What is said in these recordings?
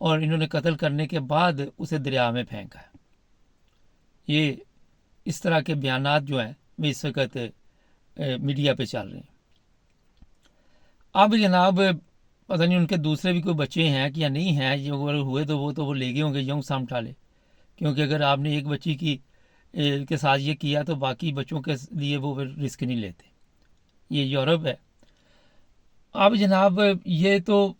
اور انہوں نے قتل کرنے کے بعد اسے دریا میں پھینکا ہے۔ یہ اس طرح کے بیانات جو ہیں وہ اس وقت میڈیا پہ چل رہے ہیں۔ اب جناب پتہ نہیں ان کے دوسرے بھی کوئی بچے ہیں کہ یا نہیں ہیں، جو اگر ہوئے تو وہ لے گئے ہوں گے یوں سمٹالے، کیونکہ اگر آپ نے ایک بچی کے ساتھ یہ کیا تو باقی بچوں کے لیے وہ رسک نہیں لیتے۔ یہ یورپ ہے۔ اب جناب یہ تو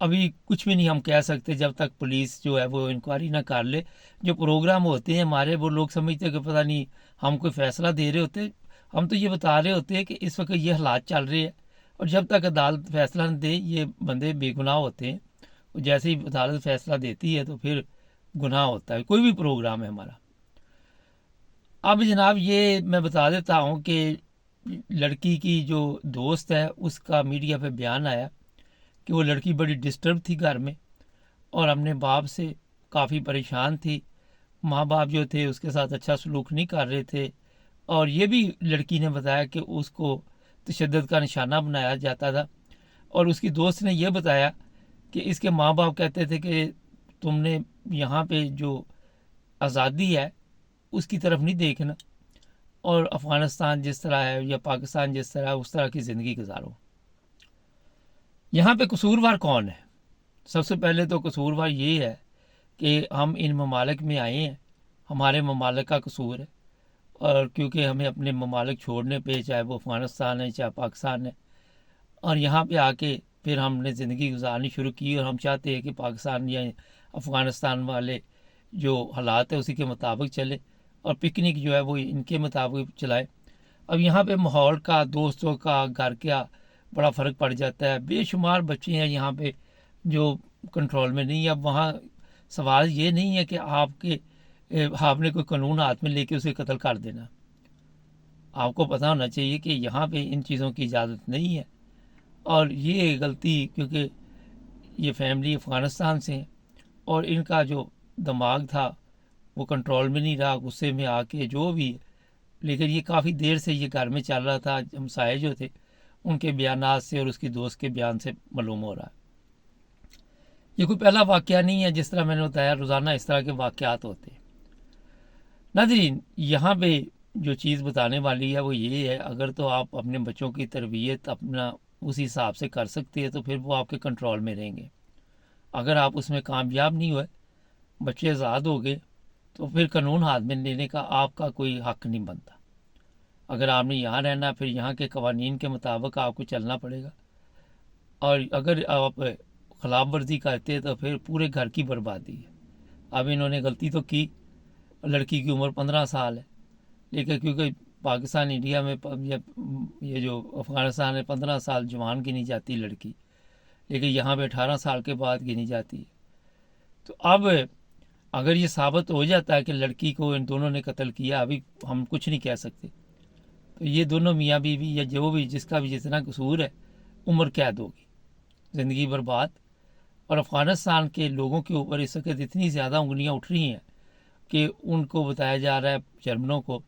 ابھی کچھ بھی نہیں ہم کہہ سکتے جب تک پولیس جو ہے وہ انکوائری نہ کر لے۔ جو پروگرام ہوتے ہیں ہمارے، وہ لوگ سمجھتے ہیں کہ پتہ نہیں ہم کوئی فیصلہ دے رہے ہوتے، ہم تو یہ بتا رہے ہوتے ہیں کہ اس وقت یہ حالات چل رہے ہیں، اور جب تک عدالت فیصلہ نہ دے یہ بندے بے گناہ ہوتے ہیں۔ جیسے ہی عدالت فیصلہ دیتی ہے تو پھر گناہ ہوتا ہے، کوئی بھی پروگرام ہے ہمارا۔ اب جناب یہ میں بتا دیتا ہوں کہ لڑکی کی جو دوست ہے اس کا میڈیا پہ بیان آیا کہ وہ لڑکی بڑی ڈسٹرب تھی گھر میں، اور اپنے باپ سے کافی پریشان تھی۔ ماں باپ جو تھے اس کے ساتھ اچھا سلوک نہیں کر رہے تھے، اور یہ بھی لڑکی نے بتایا کہ اس کو تشدد کا نشانہ بنایا جاتا تھا۔ اور اس کی دوست نے یہ بتایا کہ اس کے ماں باپ کہتے تھے کہ تم نے یہاں پہ جو آزادی ہے اس کی طرف نہیں دیکھنا، اور افغانستان جس طرح ہے یا پاکستان جس طرح ہے اس طرح کی زندگی گزارو۔ یہاں پہ قصوروار کون ہے؟ سب سے پہلے تو قصوروار یہ ہے کہ ہم ان ممالک میں آئے ہیں، ہمارے ممالک کا قصور ہے، اور کیونکہ ہمیں اپنے ممالک چھوڑنے پہ، چاہے وہ افغانستان ہے چاہے پاکستان ہے، اور یہاں پہ آ کے پھر ہم نے زندگی گزارنی شروع کی، اور ہم چاہتے ہیں کہ پاکستان یا افغانستان والے جو حالات ہے اسی کے مطابق چلے، اور پکنک جو ہے وہ ان کے مطابق چلائے۔ اب یہاں پہ ماحول کا، دوستوں کا، گھر کا بڑا فرق پڑ جاتا ہے۔ بے شمار بچے ہیں یہاں پہ جو کنٹرول میں نہیں۔ اب وہاں سوال یہ نہیں ہے کہ آپ نے کوئی قانون ہاتھ میں لے کے اسے قتل کر دینا۔ آپ کو پتہ ہونا چاہیے کہ یہاں پہ ان چیزوں کی اجازت نہیں ہے، اور یہ غلطی کیونکہ یہ فیملی افغانستان سے ہیں، اور ان کا جو دماغ تھا وہ کنٹرول میں نہیں رہا، غصے میں آ کے جو بھی ہے۔ لیکن یہ کافی دیر سے یہ گھر میں چل رہا تھا، ہمسائے جو تھے ان کے بیانات سے اور اس کی دوست کے بیان سے معلوم ہو رہا ہے۔ یہ کوئی پہلا واقعہ نہیں ہے، جس طرح میں نے بتایا روزانہ اس طرح کے واقعات ہوتے ہیں۔ ناظرین یہاں پہ جو چیز بتانے والی ہے وہ یہ ہے، اگر تو آپ اپنے بچوں کی تربیت اپنا اسی حساب سے کر سکتے ہیں تو پھر وہ آپ کے کنٹرول میں رہیں گے۔ اگر آپ اس میں کامیاب نہیں ہوئے، بچے آزاد ہو گئے، تو پھر قانون ہاتھ میں لینے کا آپ کا کوئی حق نہیں بنتا۔ اگر آپ نے یہاں رہنا پھر یہاں کے قوانین کے مطابق آپ کو چلنا پڑے گا، اور اگر آپ خلاف ورزی کرتے تو پھر پورے گھر کی بربادی ہے۔ اب انہوں نے غلطی تو کی، لڑکی کی عمر 15 سال ہے، لیکن کیونکہ پاکستان انڈیا میں یہ جو افغانستان ہے 15 سال جوان گنی جاتی لڑکی، لیکن یہاں پہ 18 سال کے بعد گنی جاتی ہے۔ تو اب اگر یہ ثابت ہو جاتا ہے کہ لڑکی کو ان دونوں نے قتل کیا، ابھی ہم کچھ نہیں کہہ سکتے، تو یہ دونوں میاں بیوی یا جو بھی جس کا بھی جتنا قصور ہے عمر قید ہوگی، زندگی برباد۔ اور افغانستان کے لوگوں کے اوپر اس وقت اتنی زیادہ انگلیاں اٹھ رہی ہیں کہ ان کو بتایا جا رہا ہے، جرمنوں کو،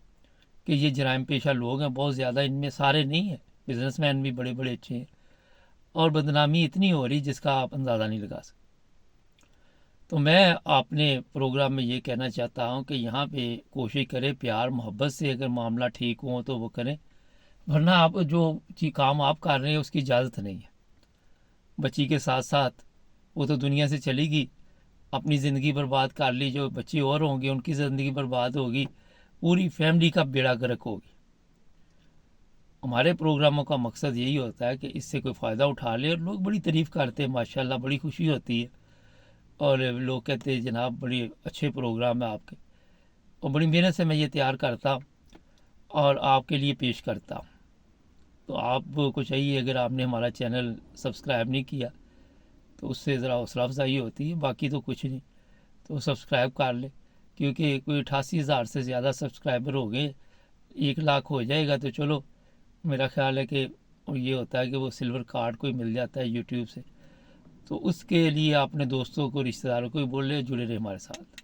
کہ یہ جرائم پیشہ لوگ ہیں بہت زیادہ، ان میں سارے نہیں ہیں، بزنس مین بھی بڑے بڑے اچھے ہیں، اور بدنامی اتنی ہو رہی جس کا آپ اندازہ نہیں لگا سکتے۔ تو میں اپنے پروگرام میں یہ کہنا چاہتا ہوں کہ یہاں پہ کوشش کریں پیار محبت سے، اگر معاملہ ٹھیک ہو تو وہ کریں، ورنہ آپ جو کام آپ کر رہے ہیں اس کی اجازت نہیں ہے۔ بچی کے ساتھ ساتھ وہ تو دنیا سے چلی گئی، اپنی زندگی برباد کر لی، جو بچے اور ہوں گے ان کی زندگی برباد ہوگی، پوری فیملی کا بیڑا غرق ہوگی۔ ہمارے پروگراموں کا مقصد یہی ہوتا ہے کہ اس سے کوئی فائدہ اٹھا لے، اور لوگ بڑی تعریف کرتے ہیں، ماشاءاللہ بڑی خوشی ہوتی ہے، اور لوگ کہتے ہیں جناب بڑی اچھے پروگرام ہے آپ کے، اور بڑی محنت سے میں یہ تیار کرتا ہوں اور آپ کے لیے پیش کرتا ہوں۔ تو آپ کو چاہیے اگر آپ نے ہمارا چینل سبسکرائب نہیں کیا تو اس سے ذرا حوصلہ افزائی ہوتی ہے، باقی تو کچھ نہیں، تو سبسکرائب کر لے، کیونکہ کوئی 88,000 سے زیادہ سبسکرائبر ہو گئے، 1,00,000 ہو جائے گا تو چلو میرا خیال ہے کہ یہ ہوتا ہے کہ وہ سلور کارڈ کوئی مل جاتا ہے یوٹیوب سے، تو اس کے لیے اپنے دوستوں کو رشتہ داروں کو بھی بول لے، جڑے رہے ہمارے ساتھ۔